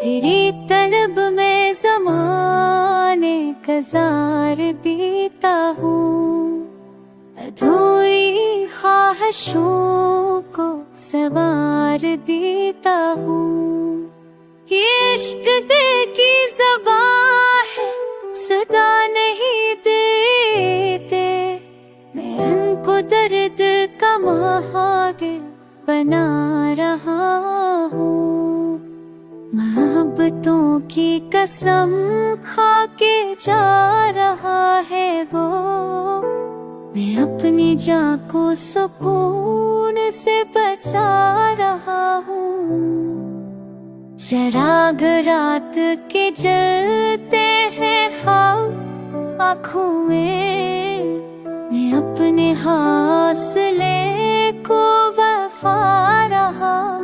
तेरी तलब में ज़माने का जार देता हूँ, अधूरी ख्वाहिशों को सवार देता हूँ। ये इश्क दिल की ज़बान है, सदा नहीं देते, मैं उनको दर्द का महागिर बना रहा हूँ। मोहब्बतों की कसम खा के जा रहा है वो, मैं अपनी जान को सुकून से बचा रहा हूँ। चराग रात के जलते हैं ख्वाब आँखों में, मैं अपने हौसले को वफा रहा हूँ।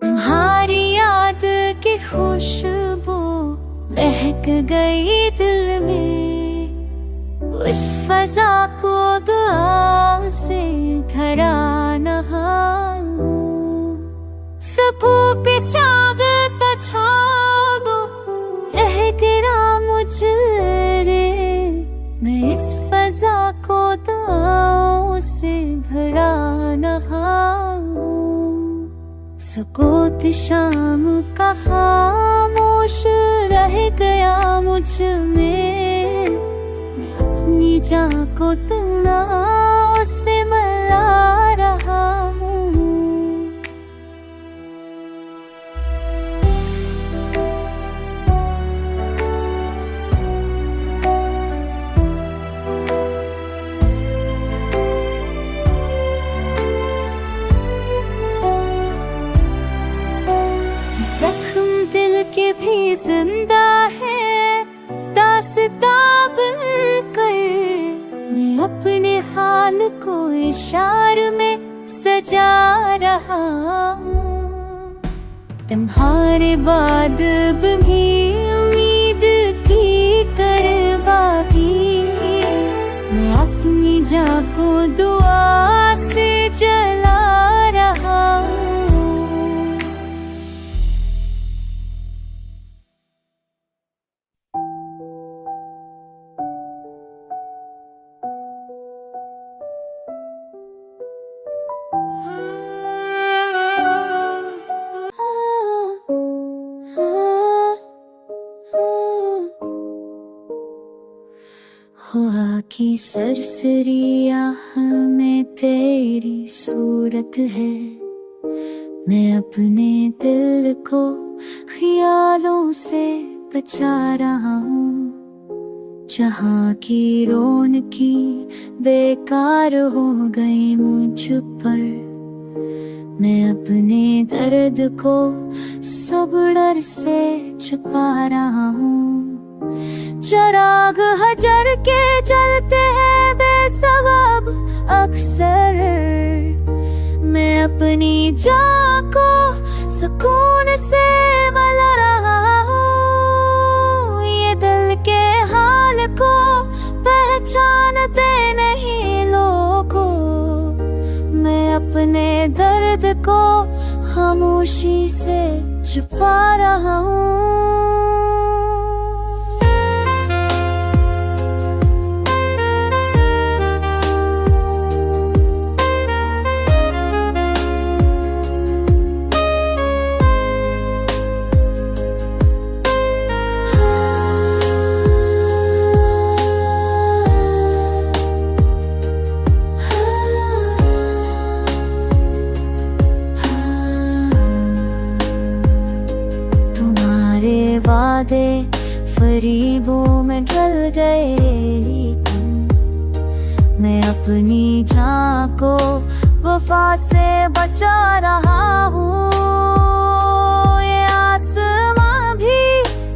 तुम्हारी याद की खुशबू महक गई दिल में, उस फजा को दुआ से धरा नहाऊं। सबों पे चादर छा दो, रह गिरा मुझ रे, मैं इस फजा को दुआओं से भरा नहाऊं। सुकूत शाम का खामोश रह गया मुझ में, मैं अपनी जान को तनाव से मरा रहा हूँ। जख्म दिल के भी जिंदा है, दास्तां बनकर मैं अपने हाल को इशारे में सजा रहा हूँ। तुम्हारे बाद भी उम्मीद की करवा की, मैं अपनी जान को दुआ से जला रहा हूँ। हुआ की सरसरी आह में तेरी सूरत है, मैं अपने दिल को ख्यालों से बचा रहा हूँ। जहाँ की रौनकी बेकार हो गई मुझ पर, मैं अपने दर्द को सब्र से छुपा रहा हूँ। चिराग हजर के जलते हैं बेसबब अक्सर, मैं अपनी जान को सुकून से मला रहा हूँ। ये दिल के हाल को पहचानते नहीं लोगों, मैं अपने दर्द को खामोशी से छुपा रहा हूँ। वादे फरीबों में ढल गए, लेकिन मैं अपनी जान को वफा से बचा रहा हूँ। ये आसमां भी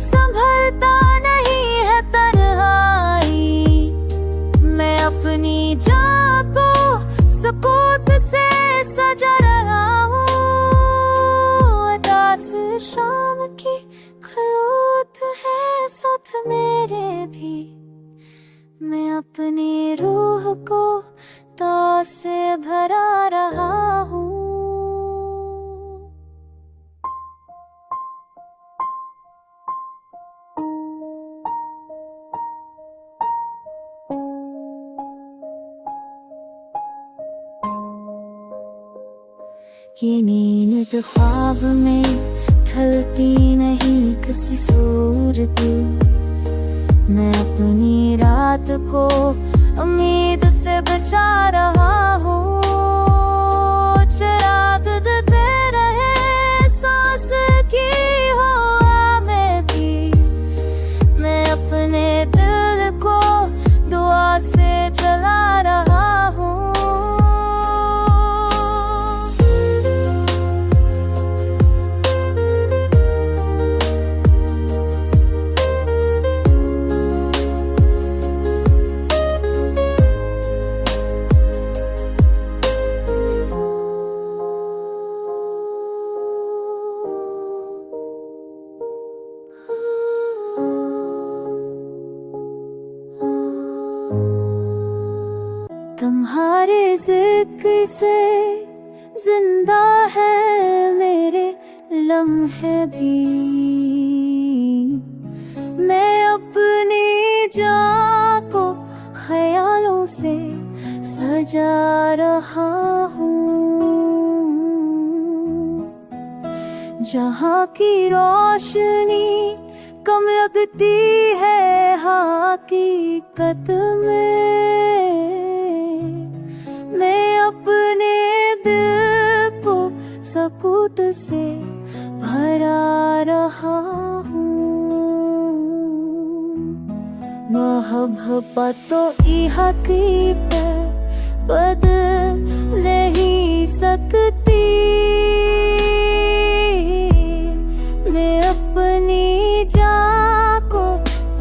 संभलता नहीं है तन्हाई, मैं अपनी जान को सुकून से सजा रहा हूँ। मेरे भी। मैं अपनी रूह को तो से भरा रहा हूँ। ये नींद ख्वाब में ढलती नहीं किसी सूरत। मैं अपनी रात को उम्मीद से बचा रहा हूँ। चिराग देते रहे सांस की हवा में भी। मैं अपने दिल को दुआ से जला रहा हूँ। तुम्हारे जिक्र से जिंदा है मेरे लम्हे भी। मैं अपनी जान को ख्यालों से सजा रहा हूँ। जहाँ की रोशनी कम लगती है हकीकत में। मैं अपने दिल को सकूत से भरा रहा हूँ। मोहब्बत तो ई हकीकत बदल नहीं सकती। मैं अपनी जान को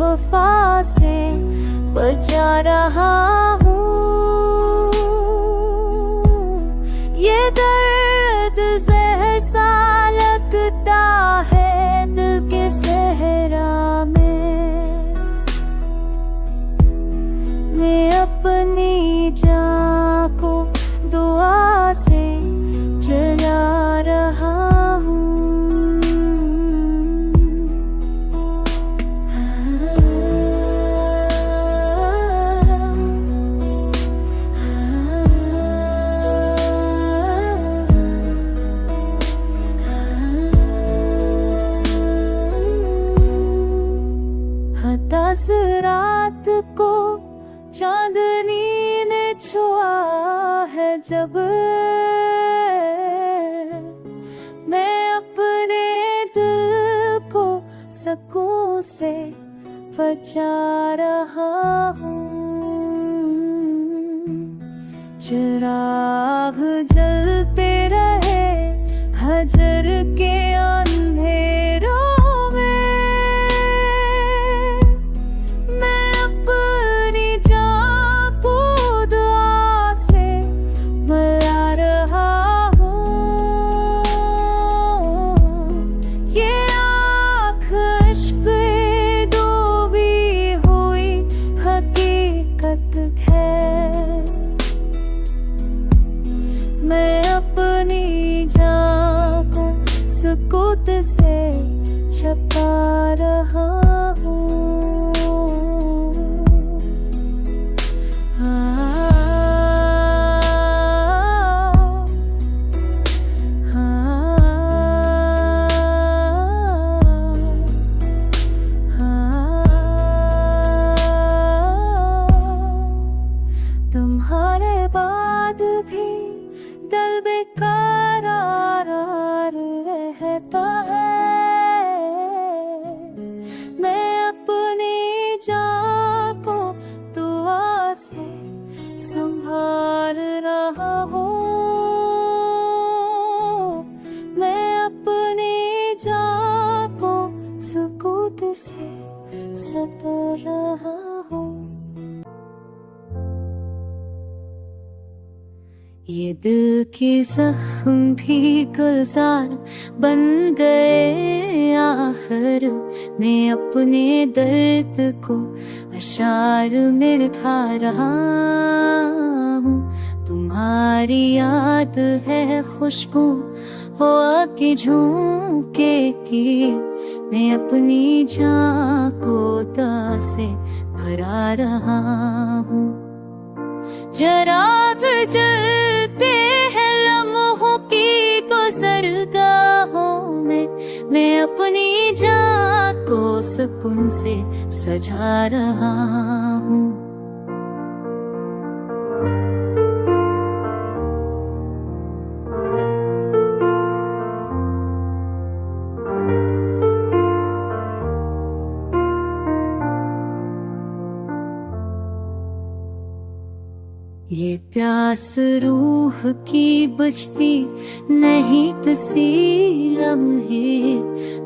वफा से बचा रहा हूँ। ये दर्द जहर सा लगता है दिल के सहरा में। मैं अपनी जान को दुआ से जला रहा हूँ। दस रात को चांदनी ने छुआ है जब। मैं अपने दिल को सकून से बचा रहा हूँ। चिराग जलते रहे हजर के अंधेरों में। मैं अपनी जान को दुआ से बुला रहा हूँ। ये आँख इश्क डूबी हुई हकीकत है। मैं अपनी जान को सुकूत से छुपा रहा हूँ। तुम्हारे बाद भी दिल बेकरार रहता है। मैं अपनी जान को दुआ से संभाल रहा हूँ। मैं अपनी जान को सुकून से सप रहा हूँ। ये दिल के जख्म भी गुलजार बन गए आखिर। मैं अपने दर्द को अशार में लिखा रहा हूँ। तुम्हारी याद है खुशबू हो के झोंके की। मैं अपनी जान को दाग से भरा रहा हूँ। चिराग जलते हैं लम्हों की गुज़रगाहों में। मैं अपनी जान को सुकून से सजा रहा हूँ। ये प्यास रूह की बुझती नहीं किसी लम्हे।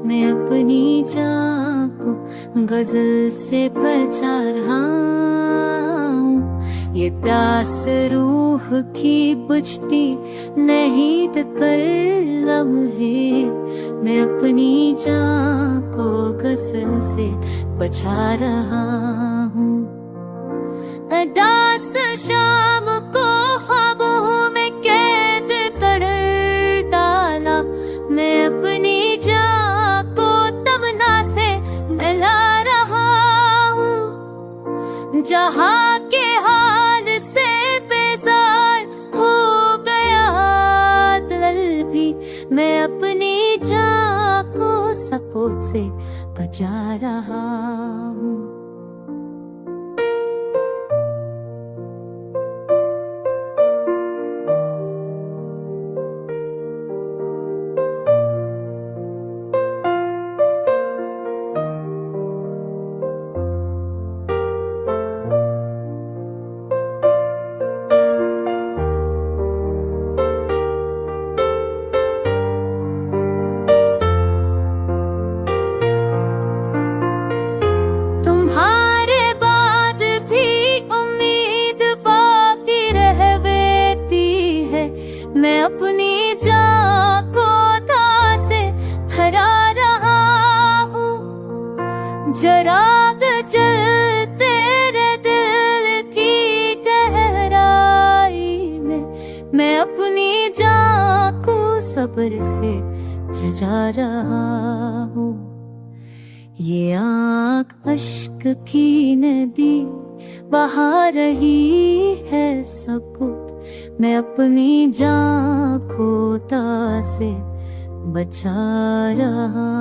मैं अपनी जान को गजल से बचा रहा हूँ। ये प्यास रूह की बुझती नहीं कर लम्हे। मैं अपनी जान को गजल से बचा रहा हूँ। अदास शाम को ख्वाबों में कैद कर डाला। मैं अपनी जान को तमन्ना से मिला रहा हूँ। जहाँ के हाल से बेजार हो गया दिल भी। मैं अपनी जान को सपोर्ट से बचा रहा हूँ। मैं अपनी जान को था से भरा रहा हूँ। चिराग जल तेरे दिल की गहराई में। मैं अपनी जान को सब्र से जजा रहा हूँ। ये आँख अश्क की नदी बहा रही है सबूत। मैं अपनी जान को तार से बचा रहा